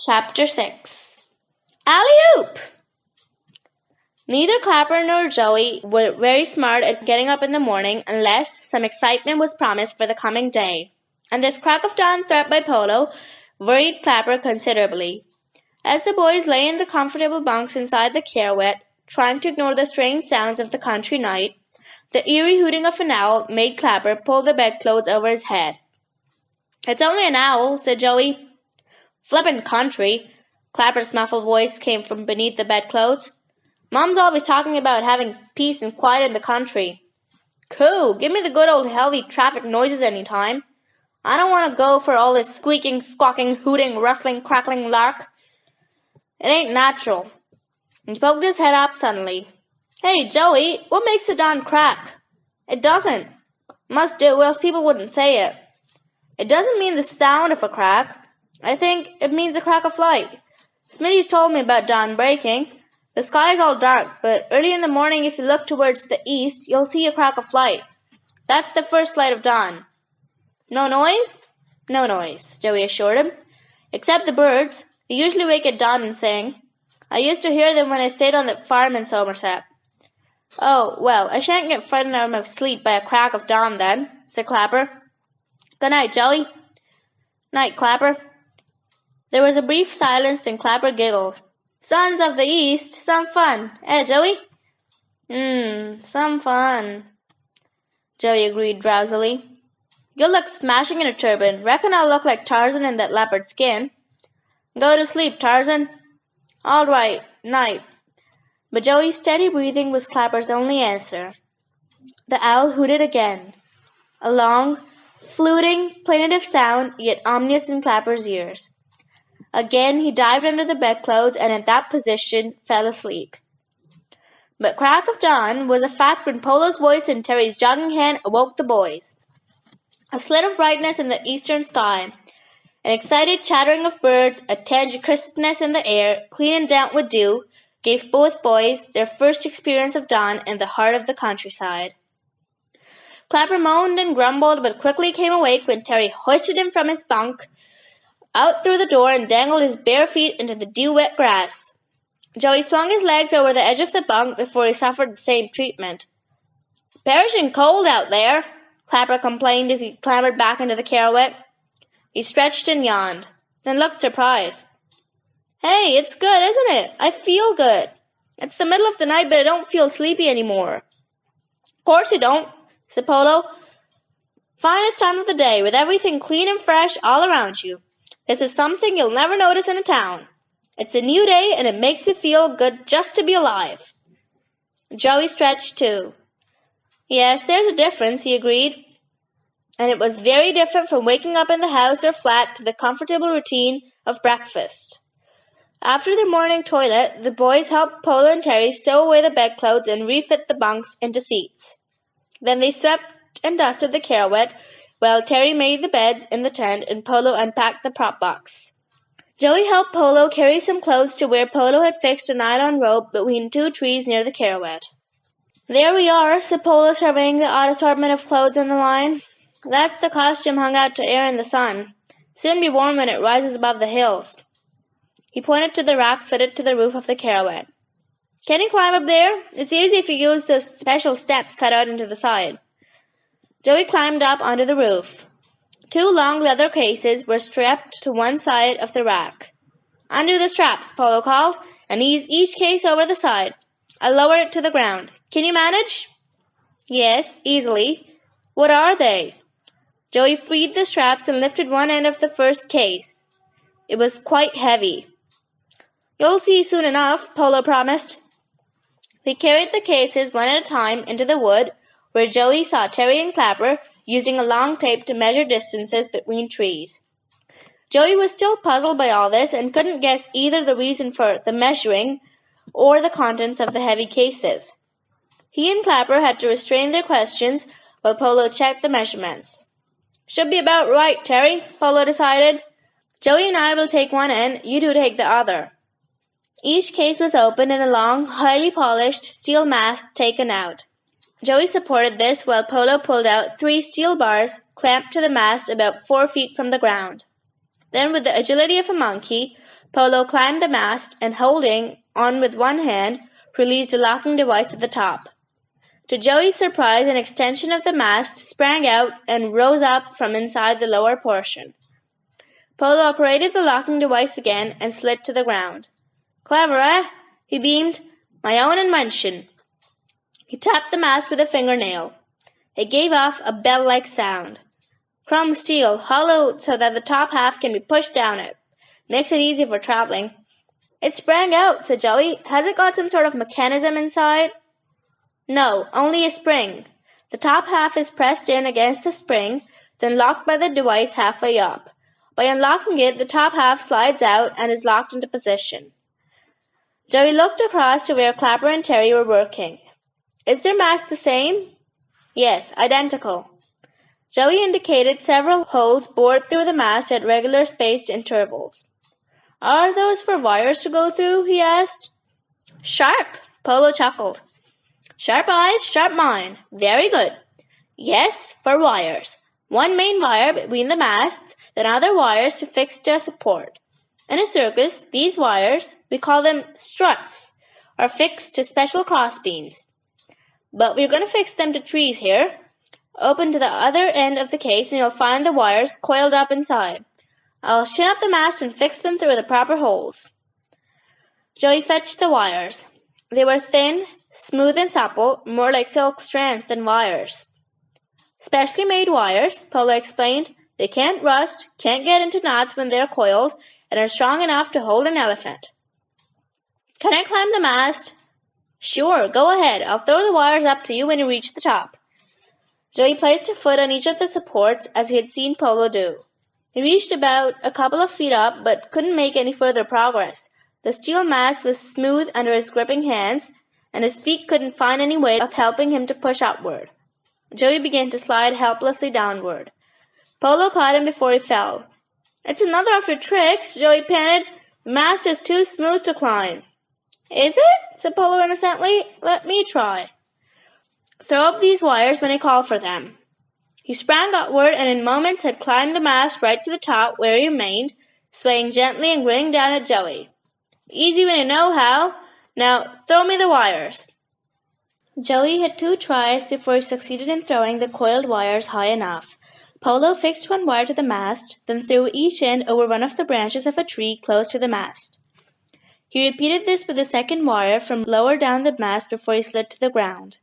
Chapter 6 Alley-oop! Neither Clapper nor Joey were very smart at getting up in the morning unless some excitement was promised for the coming day, and this crack of dawn threat by Polo worried Clapper considerably. As the boys lay in the comfortable bunks inside the carwet, trying to ignore the strange sounds of the country night, the eerie hooting of an owl made Clapper pull the bedclothes over his head. "It's only an owl," said Joey. "Flippin' country," Clapper's muffled voice came from beneath the bedclothes. "Mom's always talking about having peace and quiet in the country." "Coo! Give me the good old heavy traffic noises any time. I don't want to go for all this squeaking, squawking, hooting, rustling, crackling lark. It ain't natural." He poked his head up suddenly. "Hey, Joey, what makes the dawn crack?" "It doesn't." "Must do, else people wouldn't say it." "It doesn't mean the sound of a crack. I think it means a crack of light. Smitty's told me about dawn breaking. The sky's all dark, but early in the morning if you look towards the east, you'll see a crack of light. That's the first light of dawn." "No noise?" "No noise," Joey assured him. "Except the birds. They usually wake at dawn and sing. I used to hear them when I stayed on the farm in Somerset." "Oh, well, I shan't get frightened out of my sleep by a crack of dawn then," said Clapper. "Good night, Joey." "Night, Clapper." There was a brief silence, then Clapper giggled. "Sons of the East, some fun, eh, Joey?" Some fun," Joey agreed drowsily. "You'll look smashing in a turban. Reckon I'll look like Tarzan in that leopard skin." "Go to sleep, Tarzan." "All right, night." But Joey's steady breathing was Clapper's only answer. The owl hooted again. A long, fluting, plaintive sound, yet ominous in Clapper's ears. Again he dived under the bedclothes and in that position fell asleep. But crack of dawn was a fact when Polo's voice and Terry's jogging hand awoke the boys. A slit of brightness in the eastern sky, an excited chattering of birds, a tinge of crispness in the air, clean and damp with dew, gave both boys their first experience of dawn in the heart of the countryside. Clapper moaned and grumbled, but quickly came awake when Terry hoisted him from his bunk, out through the door and dangled his bare feet into the dew-wet grass. Joey swung his legs over the edge of the bunk before he suffered the same treatment. "Perishing cold out there," Clapper complained as he clambered back into the carwet. He stretched and yawned, then looked surprised. "Hey, it's good, isn't it? I feel good. It's the middle of the night, but I don't feel sleepy anymore." "Course you don't," said Polo. "Finest time of the day, with everything clean and fresh all around you. This is something you'll never notice in a town. It's a new day, and it makes you feel good just to be alive." Joey stretched too. "Yes, there's a difference," he agreed. And it was very different from waking up in the house or flat to the comfortable routine of breakfast. After their morning toilet, the boys helped Polo and Terry stow away the bedclothes and refit the bunks into seats. Then they swept and dusted the carwet, while Terry made the beds in the tent and Polo unpacked the prop box. Joey helped Polo carry some clothes to where Polo had fixed a nylon rope between two trees near the carwet. "There we are," said Polo, surveying the odd assortment of clothes on the line. "That's the costume hung out to air in the sun. Soon be warm when it rises above the hills." He pointed to the rack fitted to the roof of the carwet. "Can you climb up there? It's easy if you use those special steps cut out into the side." Joey climbed up onto the roof. Two long leather cases were strapped to one side of the rack. "Undo the straps," Polo called, "and ease each case over the side. I'll lower it to the ground. Can you manage?" "Yes, easily." "What are they?" Joey freed the straps and lifted one end of the first case. It was quite heavy. "You'll see soon enough," Polo promised. They carried the cases one at a time into the wood, where Joey saw Terry and Clapper using a long tape to measure distances between trees. Joey was still puzzled by all this and couldn't guess either the reason for the measuring or the contents of the heavy cases. He and Clapper had to restrain their questions while Polo checked the measurements. "Should be about right, Terry," Polo decided. "Joey and I will take one end, you two take the other." Each case was opened and a long, highly polished steel mast taken out. Joey supported this while Polo pulled out 3 steel bars clamped to the mast about 4 feet from the ground. Then, with the agility of a monkey, Polo climbed the mast and, holding on with one hand, released the locking device at the top. To Joey's surprise, an extension of the mast sprang out and rose up from inside the lower portion. Polo operated the locking device again and slid to the ground. "Clever, eh?" he beamed. "My own invention." He tapped the mast with a fingernail. It gave off a bell-like sound. Chrome steel, hollow so that the top half can be pushed down it. Makes it easy for traveling. "It sprang out," said Joey. "Has it got some sort of mechanism inside?" "No, only a spring. The top half is pressed in against the spring, then locked by the device halfway up. By unlocking it, the top half slides out and is locked into position." Joey looked across to where Clapper and Terry were working. "Is their mast the same?" "Yes, identical." Joey indicated several holes bored through the mast at regular spaced intervals. "Are those for wires to go through?" he asked. "Sharp," Polo chuckled. "Sharp eyes, sharp mind. Very good. Yes, for wires. One main wire between the masts, then other wires to fix to a support. In a circus, these wires, we call them struts, are fixed to special crossbeams. But we're going to fix them to trees here. Open to the other end of the case and you'll find the wires coiled up inside. I'll shin up the mast and fix them through the proper holes." Joey fetched the wires. They were thin, smooth and supple, more like silk strands than wires. "Specially made wires," Polo explained. "They can't rust, can't get into knots when they're coiled, and are strong enough to hold an elephant." "Can I climb the mast?" "Sure, go ahead. I'll throw the wires up to you when you reach the top." Joey placed a foot on each of the supports as he had seen Polo do. He reached about a couple of feet up but couldn't make any further progress. The steel mast was smooth under his gripping hands, and his feet couldn't find any way of helping him to push upward. Joey began to slide helplessly downward. Polo caught him before he fell. "It's another of your tricks," Joey panted. "The mast is too smooth to climb." "Is it?" said Polo innocently. "Let me try." "Throw up these wires when I call for them." He sprang upward and in moments had climbed the mast right to the top, where he remained, swaying gently and grinning down at Joey. "Easy when you know how. Now throw me the wires." Joey had 2 tries before he succeeded in throwing the coiled wires high enough. Polo fixed one wire to the mast, then threw each end over one of the branches of a tree close to the mast. He repeated this with the second wire from lower down the mast before he slid to the ground.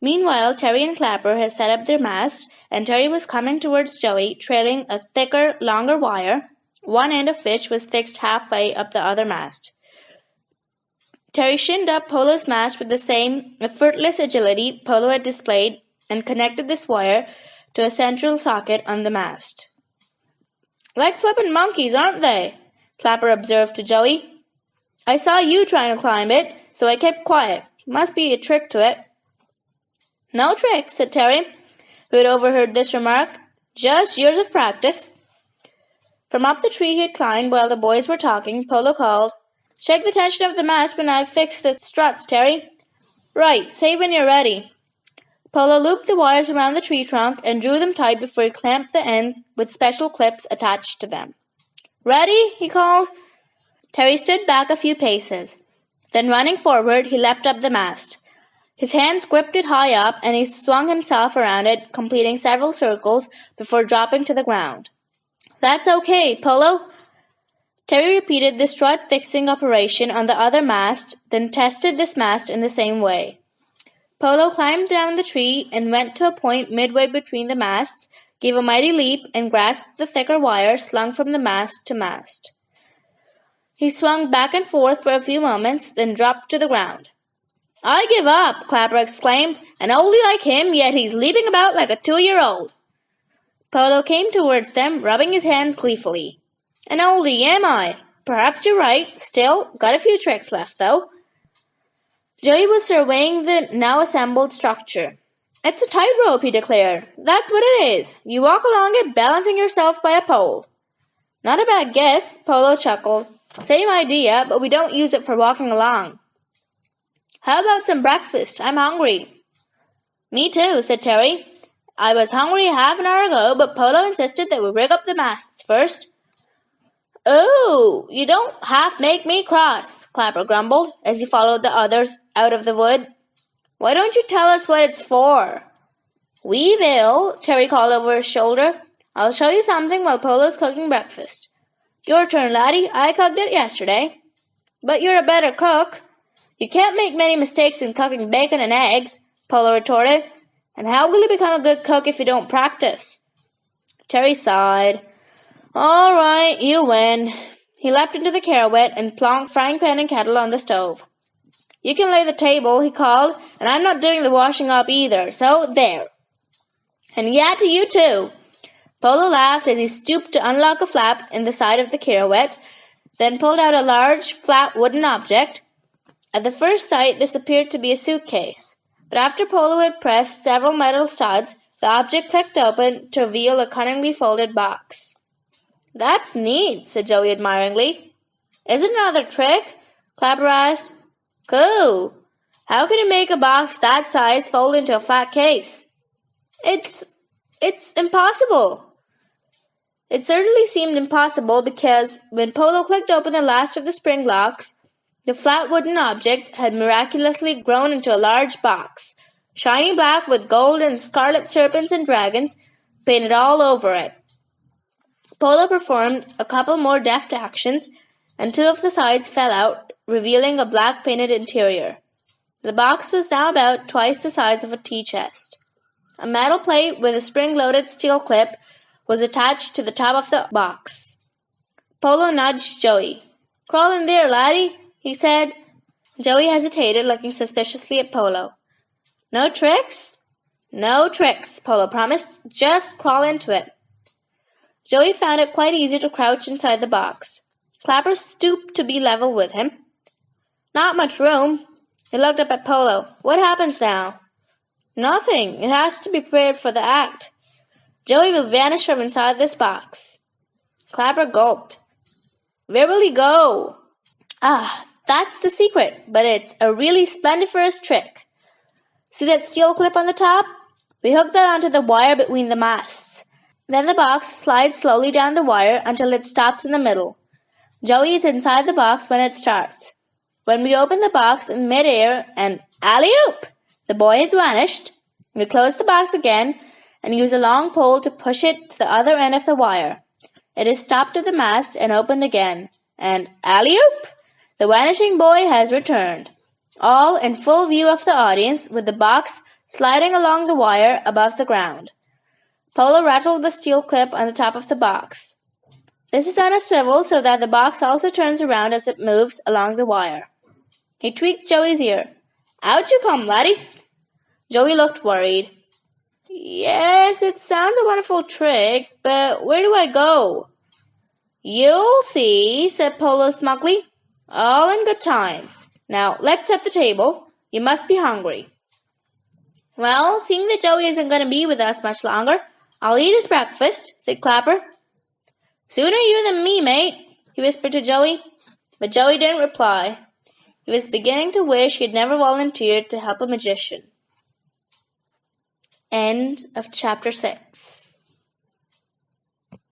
Meanwhile, Terry and Clapper had set up their mast, and Terry was coming towards Joey, trailing a thicker, longer wire, one end of which was fixed halfway up the other mast. Terry shinned up Polo's mast with the same effortless agility Polo had displayed and connected this wire to a central socket on the mast. "Like flippin' monkeys, aren't they?" Clapper observed to Joey. "I saw you trying to climb it, so I kept quiet. Must be a trick to it." "No trick," said Terry, who had overheard this remark. "Just years of practice." From up the tree he had climbed while the boys were talking, Polo called, "Check the tension of the mast when I've fixed the struts, Terry." "Right, say when you're ready." Polo looped the wires around the tree trunk and drew them tight before he clamped the ends with special clips attached to them. "Ready?" he called. Terry stood back a few paces. Then running forward, he leapt up the mast. His hands gripped it high up, and he swung himself around it, completing several circles before dropping to the ground. "That's okay, Polo." Terry repeated the strut-fixing operation on the other mast, then tested this mast in the same way. Polo climbed down the tree and went to a point midway between the masts, gave a mighty leap, and grasped the thicker wire slung from the mast to mast. He swung back and forth for a few moments, then dropped to the ground. "I give up," Clapper exclaimed. "An oldie like him, yet he's leaping about like a 2-year-old." Polo came towards them, rubbing his hands gleefully. "An oldie, am I? Perhaps you're right. Still, got a few tricks left, though." Joey was surveying the now assembled structure. "It's a tightrope," he declared. "That's what it is. You walk along it, balancing yourself by a pole." "Not a bad guess," Polo chuckled. "Same idea, but we don't use it for walking along." "How about some breakfast? I'm hungry." "Me too," said Terry. "I was hungry half an hour ago, but Polo insisted that we rig up the masts first." "Oh, you don't half make me cross," Clapper grumbled as he followed the others out of the wood. "Why don't you tell us what it's for?" "We will," Terry called over his shoulder. "I'll show you something while Polo's cooking breakfast." "Your turn, laddie. I cooked it yesterday." "But you're a better cook." "You can't make many mistakes in cooking bacon and eggs," Polo retorted. "And how will you become a good cook if you don't practice?" Terry sighed. "All right, you win." He leapt into the carawet and plonked frying pan and kettle on the stove. "You can lay the table," he called, "and I'm not doing the washing up either, so there." "And yeah to you too." Polo laughed as he stooped to unlock a flap in the side of the carawet, then pulled out a large, flat wooden object. At the first sight, this appeared to be a suitcase, but after Polo had pressed several metal studs, the object clicked open to reveal a cunningly folded box. "That's neat," said Joey admiringly. "Is it another trick?" Clapper asked. "Cool. How can you make a box that size fold into a flat case?" It's impossible." It certainly seemed impossible because when Polo clicked open the last of the spring locks, the flat wooden object had miraculously grown into a large box, shiny black with gold and scarlet serpents and dragons painted all over it. Polo performed a couple more deft actions, and two of the sides fell out, revealing a black painted interior. The box was now about twice the size of a tea chest. A metal plate with a spring-loaded steel clip was attached to the top of the box. Polo nudged Joey. "Crawl in there, laddie," he said. Joey hesitated, looking suspiciously at Polo. "No tricks?" "No tricks," Polo promised. "Just crawl into it." Joey found it quite easy to crouch inside the box. Clapper stooped to be level with him. "Not much room." He looked up at Polo. "What happens now?" "Nothing. It has to be prepared for the act. Joey will vanish from inside this box." Clapper gulped. "Where will he go?" "Ah, that's the secret, but it's a really splendiferous trick. See that steel clip on the top? We hook that onto the wire between the masts. Then the box slides slowly down the wire until it stops in the middle. Joey is inside the box when it starts. When we open the box in mid-air and alley-oop, the boy has vanished. We close the box again and use a long pole to push it to the other end of the wire. It is stopped at the mast and opened again, and alley-oop! The vanishing boy has returned, all in full view of the audience, with the box sliding along the wire above the ground. Polo rattled the steel clip on the top of the box. This is on a swivel so that the box also turns around as it moves along the wire. He tweaked Joey's ear. "Out you come, laddie." Joey looked worried. "Yes, it sounds a wonderful trick, but where do I go?" "You'll see," said Polo smugly. "All in good time. Now, let's set the table. You must be hungry." "Well, seeing that Joey isn't going to be with us much longer, I'll eat his breakfast," said Clapper. "Sooner you than me, mate," he whispered to Joey. But Joey didn't reply. He was beginning to wish he had never volunteered to help a magician. End of chapter 6.